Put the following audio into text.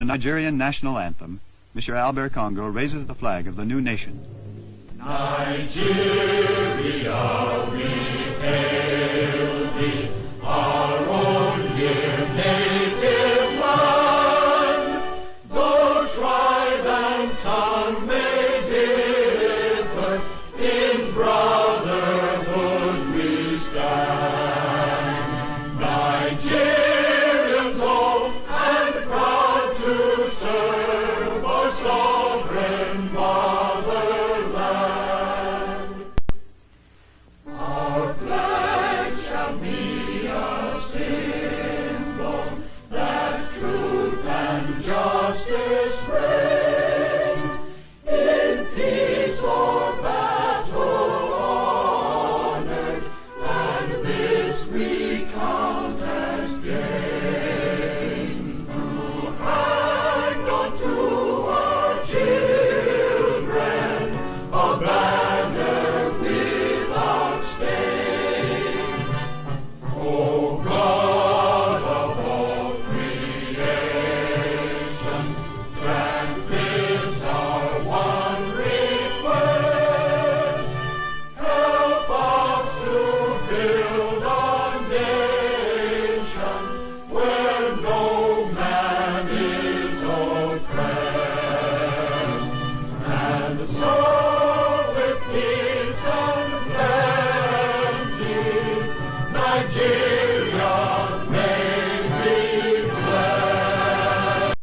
The Nigerian national anthem, Mr. Albert Congo raises the flag of the new nation. Nigeria, we hail thee, our own dear native land. Though tribe and tongue may differ, in brotherhood we stand. Nigerians old and proud to serve our sovereign motherland. Our flag shall be a symbol that truth and justice reign.